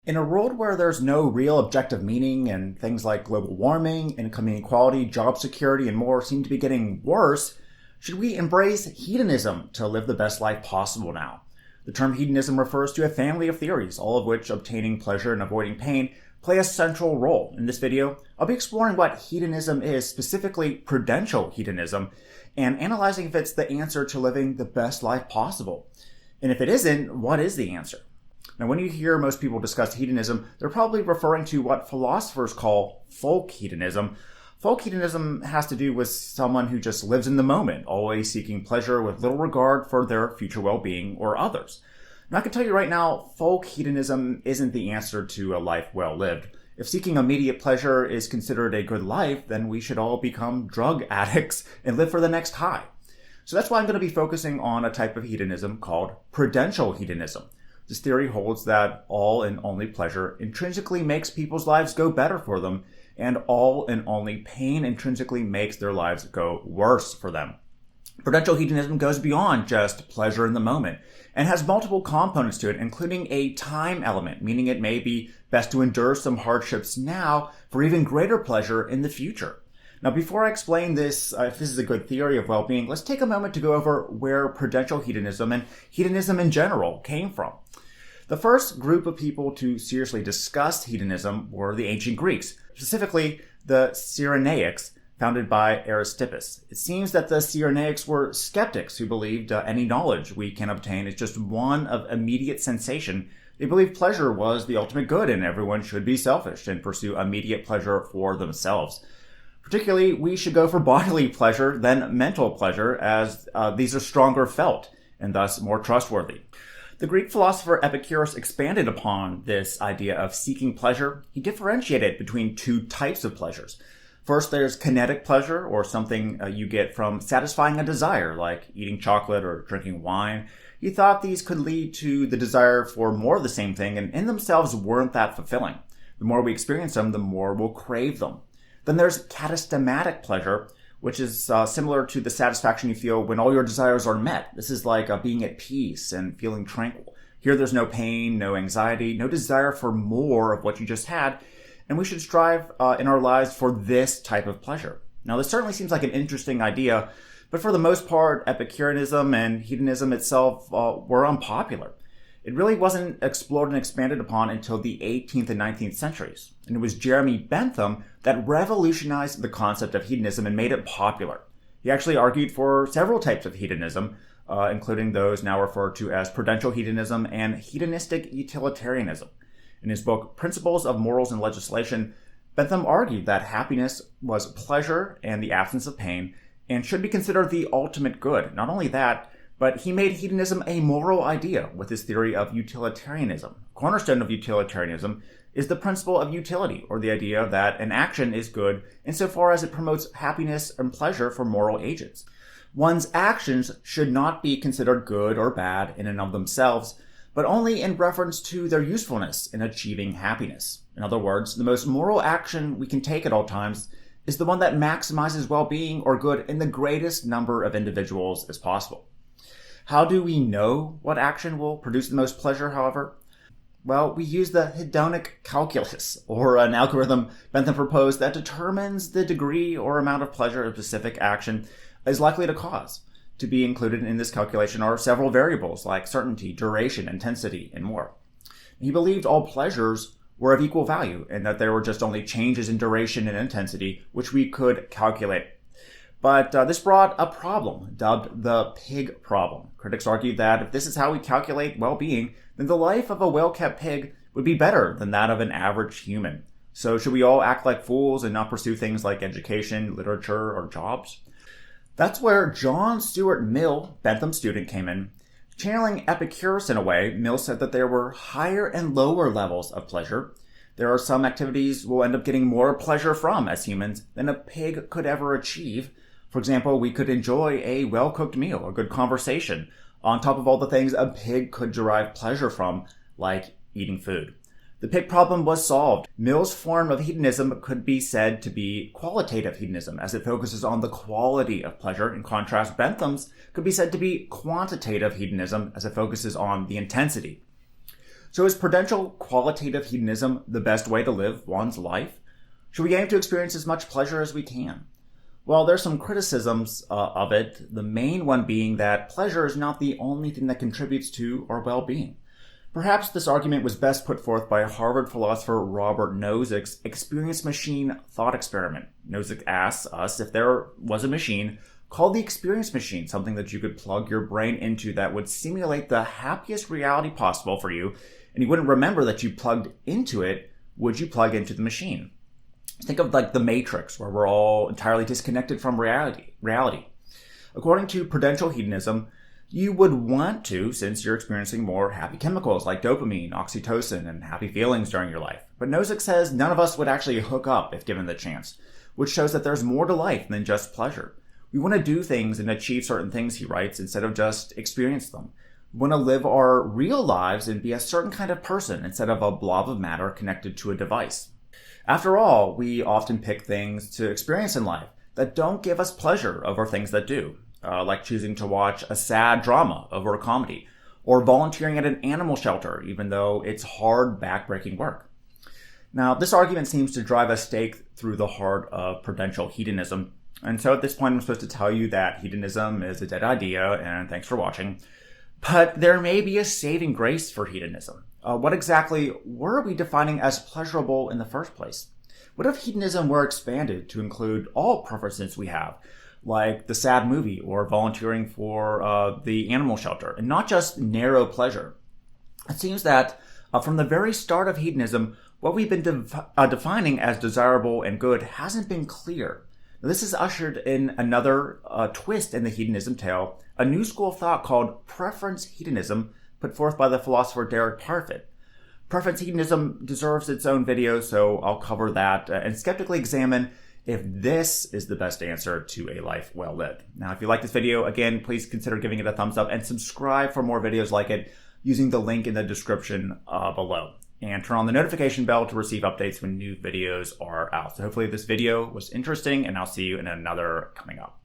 In a world where there's no real objective meaning and things like global warming, income inequality, job security, and more seem to be getting worse, should we embrace hedonism to live the best life possible now? The term hedonism refers to a family of theories, all of which obtaining pleasure and avoiding pain play a central role. In this video, I'll be exploring what hedonism is, specifically prudential hedonism, and analyzing if it's the answer to living the best life possible. And if it isn't, what is the answer? Now, when you hear most people discuss hedonism, they're probably referring to what philosophers call folk hedonism. Folk hedonism has to do with someone who just lives in the moment, always seeking pleasure with little regard for their future well-being or others. Now, I can tell you right now, folk hedonism isn't the answer to a life well lived. If seeking immediate pleasure is considered a good life, then we should all become drug addicts and live for the next high. So that's why I'm going to be focusing on a type of hedonism called prudential hedonism. This theory holds that all and only pleasure intrinsically makes people's lives go better for them, and all and only pain intrinsically makes their lives go worse for them. Prudential hedonism goes beyond just pleasure in the moment and has multiple components to it, including a time element, meaning it may be best to endure some hardships now for even greater pleasure in the future. Now, before I explain this, if this is a good theory of well-being, let's take a moment to go over where prudential hedonism and hedonism in general came from. The first group of people to seriously discuss hedonism were the ancient Greeks, specifically the Cyrenaics, founded by Aristippus. It seems that the Cyrenaics were skeptics who believed any knowledge we can obtain is just one of immediate sensation. They believed pleasure was the ultimate good and everyone should be selfish and pursue immediate pleasure for themselves. Particularly, we should go for bodily pleasure than mental pleasure, as these are stronger felt and thus more trustworthy. The Greek philosopher Epicurus expanded upon this idea of seeking pleasure. He differentiated between two types of pleasures. First, there's kinetic pleasure, or something you get from satisfying a desire, like eating chocolate or drinking wine. He thought these could lead to the desire for more of the same thing, and in themselves weren't that fulfilling. The more we experience them, the more we'll crave them. Then there's katastematic pleasure, which is similar to the satisfaction you feel when all your desires are met. This is like being at peace and feeling tranquil. Here there's no pain, no anxiety, no desire for more of what you just had, and we should strive in our lives for this type of pleasure. Now, this certainly seems like an interesting idea, but for the most part, Epicureanism and hedonism itself were unpopular. It really wasn't explored and expanded upon until the 18th and 19th centuries. And it was Jeremy Bentham that revolutionized the concept of hedonism and made it popular. He actually argued for several types of hedonism, including those now referred to as prudential hedonism and hedonistic utilitarianism. In his book, Principles of Morals and Legislation, Bentham argued that happiness was pleasure and the absence of pain and should be considered the ultimate good. Not only that, but he made hedonism a moral idea with his theory of utilitarianism. A cornerstone of utilitarianism is the principle of utility, or the idea that an action is good insofar as it promotes happiness and pleasure for moral agents. One's actions should not be considered good or bad in and of themselves, but only in reference to their usefulness in achieving happiness. In other words, the most moral action we can take at all times is the one that maximizes well-being or good in the greatest number of individuals as possible. How do we know what action will produce the most pleasure, however? Well, we use the hedonic calculus, or an algorithm Bentham proposed that determines the degree or amount of pleasure a specific action is likely to cause. To be included in this calculation are several variables like certainty, duration, intensity, and more. He believed all pleasures were of equal value and that there were just only changes in duration and intensity which we could calculate. But this brought a problem, dubbed the pig problem. Critics argued that if this is how we calculate well-being, then the life of a well-kept pig would be better than that of an average human. So should we all act like fools and not pursue things like education, literature, or jobs? That's where John Stuart Mill, Bentham's student, came in. Channeling Epicurus in a way, Mill said that there were higher and lower levels of pleasure. There are some activities we'll end up getting more pleasure from as humans than a pig could ever achieve. For example, we could enjoy a well-cooked meal, a good conversation, on top of all the things a pig could derive pleasure from, like eating food. The pig problem was solved. Mill's form of hedonism could be said to be qualitative hedonism, as it focuses on the quality of pleasure. In contrast, Bentham's could be said to be quantitative hedonism, as it focuses on the intensity. So is prudential qualitative hedonism the best way to live one's life? Should we aim to experience as much pleasure as we can? Well, there's some criticisms of it, the main one being that pleasure is not the only thing that contributes to our well-being. Perhaps this argument was best put forth by Harvard philosopher Robert Nozick's experience machine thought experiment. Nozick asks us if there was a machine called the experience machine, something that you could plug your brain into that would simulate the happiest reality possible for you, and you wouldn't remember that you plugged into it, would you plug into the machine? Think of like the Matrix, where we're all entirely disconnected from reality. According to prudential hedonism, you would want to, since you're experiencing more happy chemicals like dopamine, oxytocin, and happy feelings during your life. But Nozick says none of us would actually hook up if given the chance, which shows that there's more to life than just pleasure. We want to do things and achieve certain things, he writes, instead of just experience them. We want to live our real lives and be a certain kind of person instead of a blob of matter connected to a device. After all, we often pick things to experience in life that don't give us pleasure over things that do, like choosing to watch a sad drama over a comedy, or volunteering at an animal shelter, even though it's hard, back-breaking work. Now, this argument seems to drive a stake through the heart of prudential hedonism, and so at this point I'm supposed to tell you that hedonism is a dead idea, and thanks for watching. But there may be a saving grace for hedonism. What exactly were we defining as pleasurable in the first place? What if hedonism were expanded to include all preferences we have, like the sad movie or volunteering for the animal shelter, and not just narrow pleasure? It seems that from the very start of hedonism, what we've been defining as desirable and good hasn't been clear. Now, this has ushered in another twist in the hedonism tale, a new school of thought called preference hedonism, put forth by the philosopher Derek Parfit. Preference hedonism deserves its own video, so I'll cover that and skeptically examine if this is the best answer to a life well lived. Now, if you like this video, again, please consider giving it a thumbs up and subscribe for more videos like it using the link in the description below. And turn on the notification bell to receive updates when new videos are out. So hopefully this video was interesting, and I'll see you in another coming up.